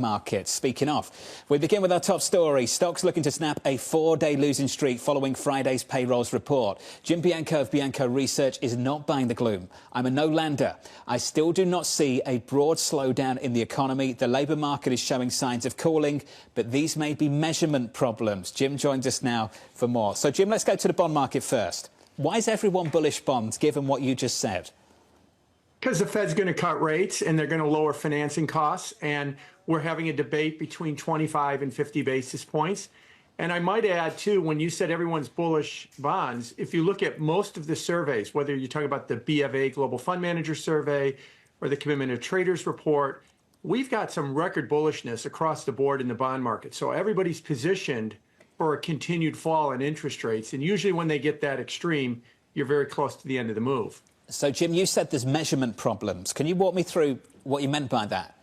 Markets. Speaking of, we begin with our top story. Stocks looking to snap a 4-day losing streak following Friday's payrolls report. Jim Bianco of Bianco Research is not buying the gloom. I'm a no-lander. I still do not see a broad slowdown in the economy. The labour market is showing signs of cooling, but these may be measurement problems. Jim joins us now for more. So, Jim, let's go to the bond market first. Why is everyone bullish bonds, given what you just said? Because the Fed's going to cut rates and they're going to lower financing costs. And we're having a debate between 25 and 50 basis points. And I might add, too, when you said everyone's bullish bonds, if you look at most of the surveys, whether you're talking about the BofA Global Fund Manager Survey or the Commitment of Traders Report, we've got some record bullishness across the board in the bond market. So everybody's positioned for a continued fall in interest rates. And usually when they get that extreme, you're very close to the end of the move. So, Jim, you said there's measurement problems. Can you walk me through what you meant by that?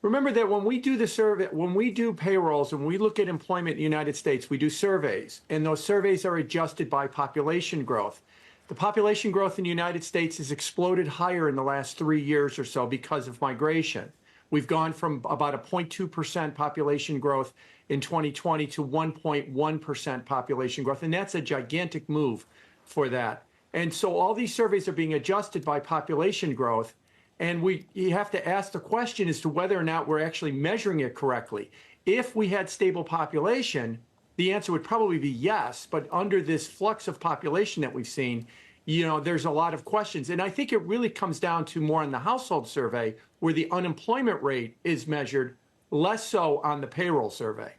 Remember that when we do the survey, when we do payrolls and we look at employment in the United States, we do surveys, and those surveys are adjusted by population growth. The population growth in the United States has exploded higher in the last 3 years or so because of migration. We've gone from about a 0.2% population growth in 2020 to 1.1% population growth, and that's a gigantic move for that. And so all these surveys are being adjusted by population growth. And you have to ask the question as to whether or not we're actually measuring it correctly. If we had stable population, the answer would probably be yes. But under this flux of population that we've seen, there's a lot of questions. And I think it really comes down to more on the household survey, where the unemployment rate is measured, less so on the payroll survey.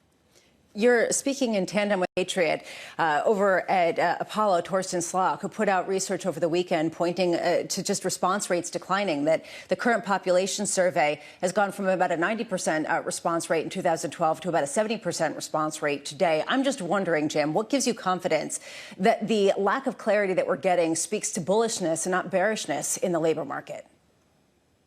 You're speaking in tandem with Patriot over at Apollo, Torsten Slok, who put out research over the weekend pointing to just response rates declining, that the current population survey has gone from about a 90% response rate in 2012 to about a 70% response rate today. I'm just wondering, Jim, what gives you confidence that the lack of clarity that we're getting speaks to bullishness and not bearishness in the labor market?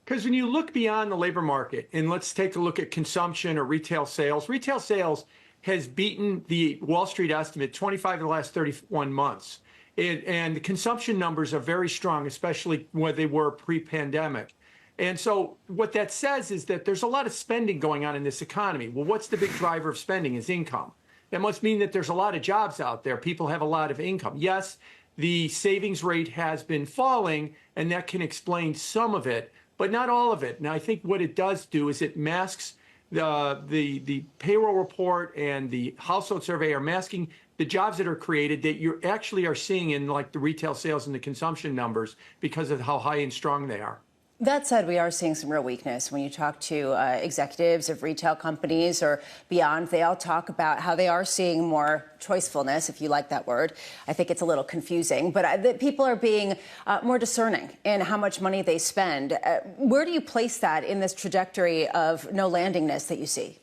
Because when you look beyond the labor market, and let's take a look at consumption or retail sales has beaten the Wall Street estimate 25 of the last 31 months. And the consumption numbers are very strong, especially where they were pre-pandemic. And so what that says is that there's a lot of spending going on in this economy. Well, what's the big driver of spending is income. That must mean that there's a lot of jobs out there. People have a lot of income. Yes, the savings rate has been falling, and that can explain some of it, but not all of it. And I think what it does do is it masks the payroll report and the household survey are masking the jobs that are created that you actually are seeing in like the retail sales and the consumption numbers because of how high and strong they are. That said, we are seeing some real weakness. When you talk to executives of retail companies or beyond, they all talk about how they are seeing more choicefulness, if you like that word. I think it's a little confusing, but that people are being more discerning in how much money they spend. Where do you place that in this trajectory of no landingness that you see?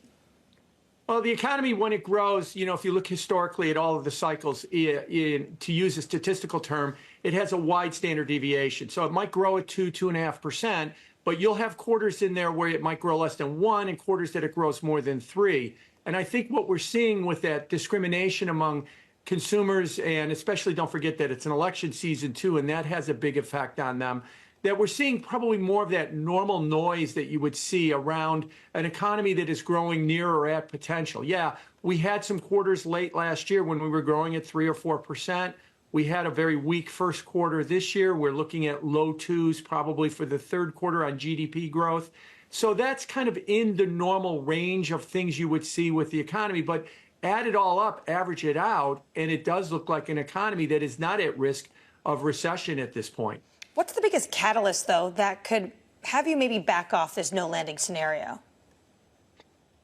Well, the economy, when it grows, if you look historically at all of the cycles, to use a statistical term, it has a wide standard deviation. So it might grow at 2.5%, but you'll have quarters in there where it might grow less than 1 and quarters that it grows more than 3. And I think what we're seeing with that discrimination among consumers, and especially don't forget that it's an election season too, and that has a big effect on them, that we're seeing probably more of that normal noise that you would see around an economy that is growing near or at potential. Yeah, we had some quarters late last year when we were growing at 3 or 4%. We had a very weak first quarter this year. We're looking at low 2s probably for the third quarter on GDP growth. So that's kind of in the normal range of things you would see with the economy. But add it all up, average it out, and it does look like an economy that is not at risk of recession at this point. What's the biggest catalyst, though, that could have you maybe back off this no landing scenario?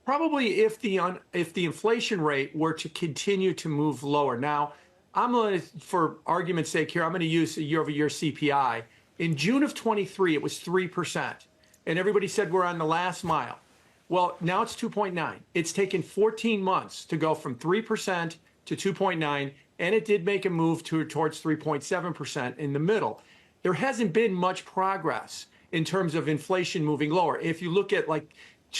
Probably if the inflation rate were to continue to move lower. Now, I'm going to, for argument's sake here, I'm going to use a year-over-year CPI. In June of 23, it was 3%. And everybody said we're on the last mile. Well, now it's 2.9. It's taken 14 months to go from 3% to 2.9, and it did make a move towards 3.7% in the middle. There hasn't been much progress in terms of inflation moving lower. If you look at like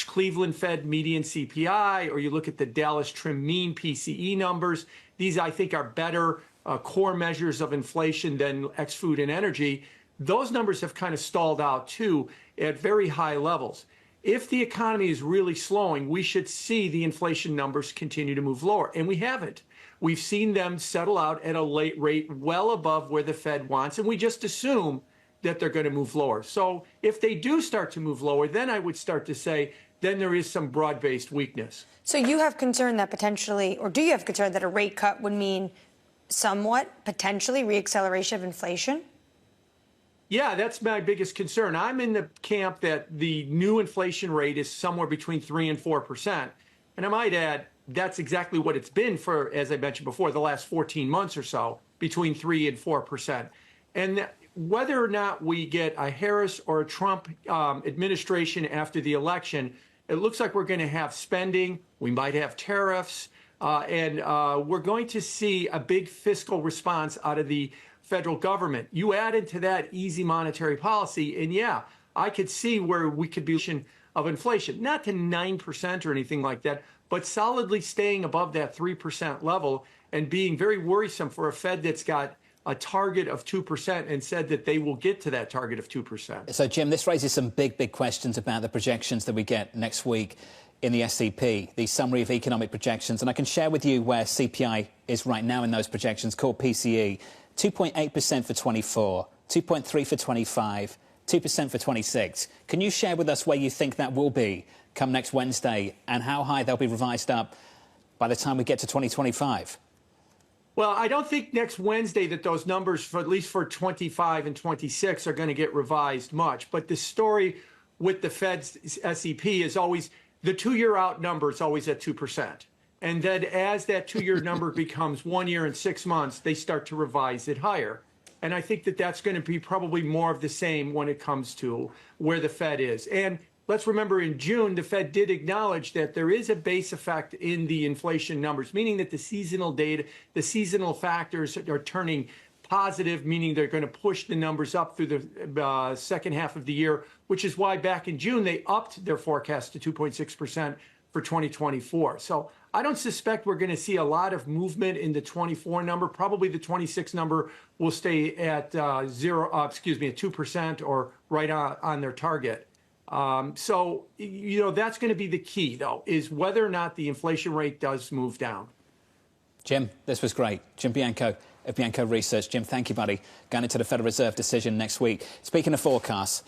Cleveland Fed median CPI, or you look at the Dallas Trim mean PCE numbers, these I think are better core measures of inflation than ex-food and energy. Those numbers have kind of stalled out too at very high levels. if the economy is really slowing, we should see the inflation numbers continue to move lower. And we haven't. We've seen them settle out at a late rate well above where the Fed wants, and we just assume that they're going to move lower. So if they do start to move lower, then I would start to say, then there is some broad-based weakness. So you have concern that potentially, or do you have concern that a rate cut would mean somewhat, potentially, reacceleration of inflation? Yeah, that's my biggest concern. I'm in the camp that the new inflation rate is somewhere between 3 and 4%. And I might add, that's exactly what it's been for, as I mentioned before, the last 14 months or so, between 3 and 4%. And whether or not we get a Harris or a Trump administration after the election, it looks like we're going to have spending, we might have tariffs, and we're going to see a big fiscal response out of the federal government. You add into that easy monetary policy, and yeah, I could see where we could be of inflation, not to 9% or anything like that, but solidly staying above that 3% level and being very worrisome for a Fed that's got a target of 2% and said that they will get to that target of 2%. So, Jim, this raises some big questions about the projections that we get next week in the SEP, the Summary of Economic Projections. And I can share with you where CPI is right now in those projections, called PCE. 2.8% for 24, 2.3 for 25, 2% for 26. Can you share with us where you think that will be come next Wednesday and how high they'll be revised up by the time we get to 2025? Well, I don't think next Wednesday that those numbers, for at least for 25 and 26, are going to get revised much. But the story with the Fed's SEP is always the 2-year out number is always at 2%. And then as that 2-year number becomes 1 year and 6 months, they start to revise it higher. And I think that that's going to be probably more of the same when it comes to where the Fed is. And let's remember in June, the Fed did acknowledge that there is a base effect in the inflation numbers, meaning that the seasonal data, the seasonal factors are turning positive, meaning they're going to push the numbers up through the second half of the year, which is why back in June, they upped their forecast to 2.6% for 2024. So I don't suspect we're going to see a lot of movement in the 24 number. Probably the 26 number will stay at 2% or right on their target. So, you know, that's going to be the key, though, is whether or not the inflation rate does move down. Jim, this was great. Jim Bianco of Bianco Research. Jim, thank you, buddy. Going into the Federal Reserve decision next week. Speaking of forecasts,